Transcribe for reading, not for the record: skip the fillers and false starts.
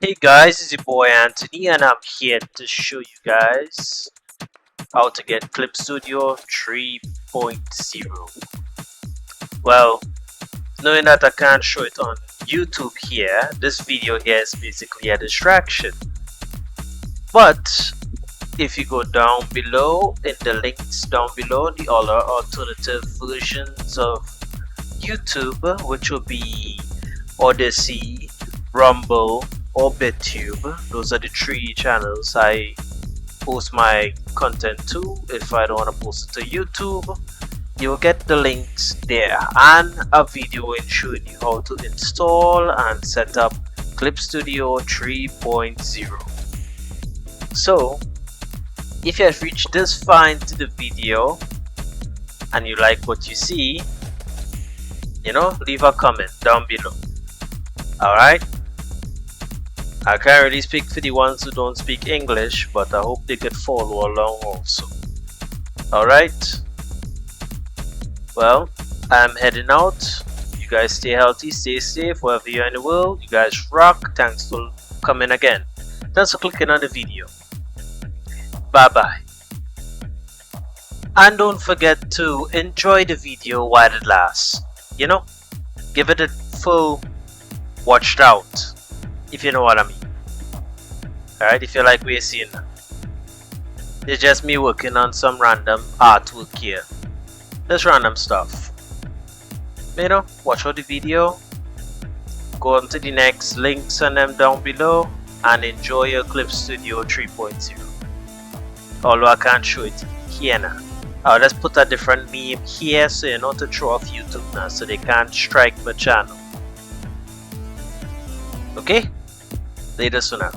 Hey guys, it's your boy Anthony and I'm here to show you guys how to get Clip Studio 3.0. Well, knowing that I can't show it on YouTube here, this video here is basically a distraction. But if you go down below in the links down below, the other alternative versions of YouTube, which will be Odyssey, Rumble, or BitTube. Those are the three channels I post my content to. If I don't want to post it to YouTube, you'll get the links there and a video in showing you how to install and set up Clip Studio 3.0. So if you have reached this far into the video and you like what you see, leave a comment down below. Alright, I can't really speak for the ones who don't speak English, but I hope they could follow along also. Alright, well, I'm heading out. You guys stay healthy, stay safe wherever you're in the world. You guys rock. Thanks for coming again. Thanks for clicking on the video. Bye bye. And don't forget to enjoy the video while it lasts. Give it a full watched out, if you know what I mean. Alright, if you like what you're seeing now. It's just me working on some random artwork here. Just random stuff. Watch out the video. Go on to the next links and them down below and enjoy your Clip Studio 3.0. Although I can't show it here now. I'll just put a different meme here so you know to throw off YouTube now so they can't strike my channel. Okay? Later for now.